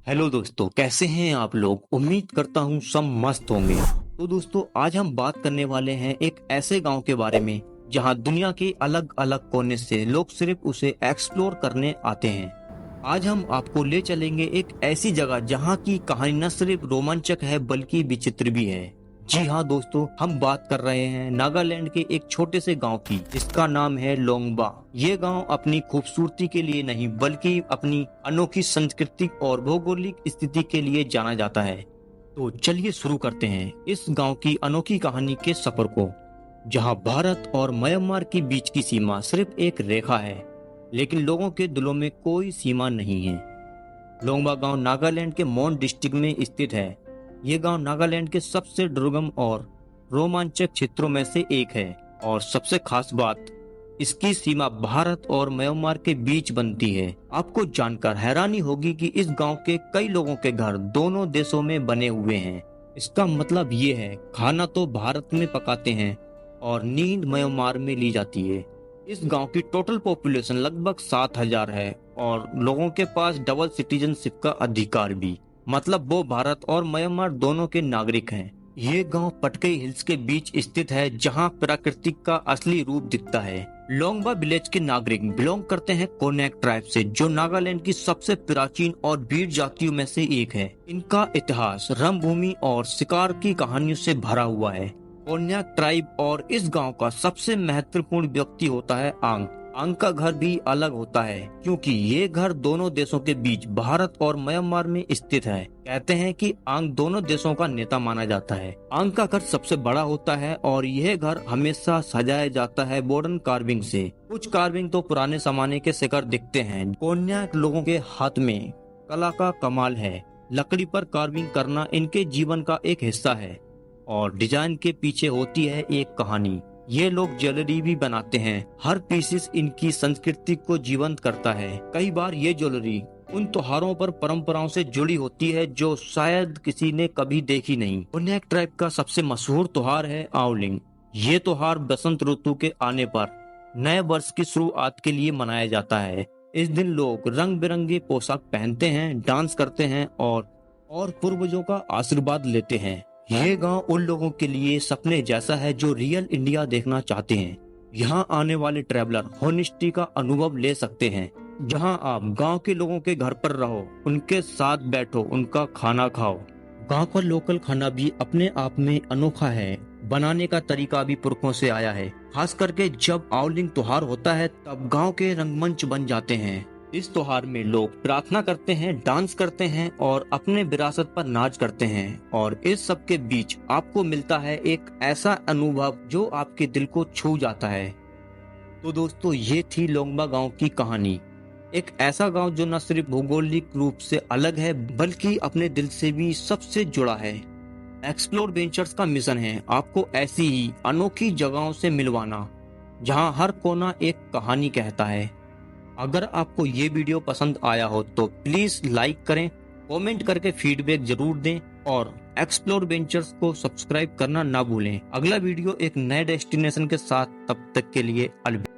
Hello दोस्तों, कैसे हैं आप लोग। उम्मीद करता हूँ सब मस्त होंगे। तो दोस्तों, आज हम बात करने वाले हैं एक ऐसे गांव के बारे में जहां दुनिया के अलग अलग कोने से लोग सिर्फ उसे एक्सप्लोर करने आते हैं। आज हम आपको ले चलेंगे एक ऐसी जगह जहां की कहानी न सिर्फ रोमांचक है बल्कि विचित्र भी है। जी हाँ दोस्तों, हम बात कर रहे हैं नागालैंड के एक छोटे से गांव की जिसका नाम है लोंगबा। ये गांव अपनी खूबसूरती के लिए नहीं बल्कि अपनी अनोखी सांस्कृतिक और भौगोलिक स्थिति के लिए जाना जाता है। तो चलिए शुरू करते हैं इस गांव की अनोखी कहानी के सफर को, जहां भारत और म्यांमार के बीच की सीमा सिर्फ एक रेखा है, लेकिन लोगों के दिलों में कोई सीमा नहीं है। लोंगबा गांव नागालैंड के मोन डिस्ट्रिक्ट में स्थित है। ये गांव नागालैंड के सबसे दुर्गम और रोमांचक क्षेत्रों में से एक है, और सबसे खास बात, इसकी सीमा भारत और म्यांमार के बीच बनती है। आपको जानकर हैरानी होगी कि इस गांव के कई लोगों के घर दोनों देशों में बने हुए हैं। इसका मतलब ये है, खाना तो भारत में पकाते हैं और नींद म्यांमार में ली जाती है। इस गांव की टोटल पॉपुलेशन लगभग 7,000 है और लोगों के पास डबल सिटीजनशिप का अधिकार भी, मतलब वो भारत और म्यांमार दोनों के नागरिक हैं। ये गांव पटकई हिल्स के बीच स्थित है, जहां प्रकृति का असली रूप दिखता है। लोंगबा विलेज के नागरिक बिलोंग करते हैं कोन्याक ट्राइब से, जो नागालैंड की सबसे प्राचीन और वीर जातियों में से एक है। इनका इतिहास रणभूमि और शिकार की कहानियों से भरा हुआ है। कोन्याक ट्राइब और इस गांव का सबसे महत्वपूर्ण व्यक्ति होता है आंग। आंग का घर भी अलग होता है क्योंकि ये घर दोनों देशों के बीच भारत और म्यांमार में स्थित है। कहते हैं कि आंग दोनों देशों का नेता माना जाता है। आंग का घर सबसे बड़ा होता है और यह घर हमेशा सजाया जाता है मॉडर्न कार्विंग से। कुछ कार्विंग तो पुराने जमाने के शिखर दिखते हैं। कोन्याक लोगों के हाथ में कला का कमाल है। लकड़ी पर कार्विंग करना इनके जीवन का एक हिस्सा है और डिजाइन के पीछे होती है एक कहानी। ये लोग ज्वेलरी भी बनाते हैं। हर पीसेस इनकी संस्कृति को जीवंत करता है। कई बार ये ज्वेलरी उन त्योहारों पर परंपराओं से जुड़ी होती है जो शायद किसी ने कभी देखी नहीं। कोन्याक ट्राइब का सबसे मशहूर त्योहार है आवलिंग। ये त्योहार बसंत ऋतु के आने पर नए वर्ष की शुरुआत के लिए मनाया जाता है। इस दिन लोग रंग बिरंगे पोशाक पहनते हैं, डांस करते हैं और पूर्वजों का आशीर्वाद लेते हैं। ये गांव उन लोगों के लिए सपने जैसा है जो रियल इंडिया देखना चाहते हैं। यहाँ आने वाले ट्रैवलर होनेस्टी का अनुभव ले सकते हैं, जहाँ आप गांव के लोगों के घर पर रहो, उनके साथ बैठो, उनका खाना खाओ। गांव का लोकल खाना भी अपने आप में अनोखा है। बनाने का तरीका भी पुरखों से आया है। खास करके जब आवलिंग त्योहार होता है तब गांव के रंगमंच बन जाते हैं। इस त्योहार में लोग प्रार्थना करते हैं, डांस करते हैं और अपने विरासत पर नाच करते हैं। और इस सब के बीच आपको मिलता है एक ऐसा अनुभव जो आपके दिल को छू जाता है। तो दोस्तों, ये थी लोंगबा गांव की कहानी। एक ऐसा गांव जो न सिर्फ भौगोलिक रूप से अलग है बल्कि अपने दिल से भी सबसे जुड़ा है। एक्सप्लोर वेंचर्स का मिशन है आपको ऐसी ही अनोखी जगहों से मिलवाना, जहां हर कोना एक कहानी कहता है। अगर आपको ये वीडियो पसंद आया हो तो प्लीज लाइक करें, कमेंट करके फीडबैक जरूर दें और एक्सप्लोर वेंचर्स को सब्सक्राइब करना ना भूलें। अगला वीडियो एक नए डेस्टिनेशन के साथ, तब तक के लिए अलविदा।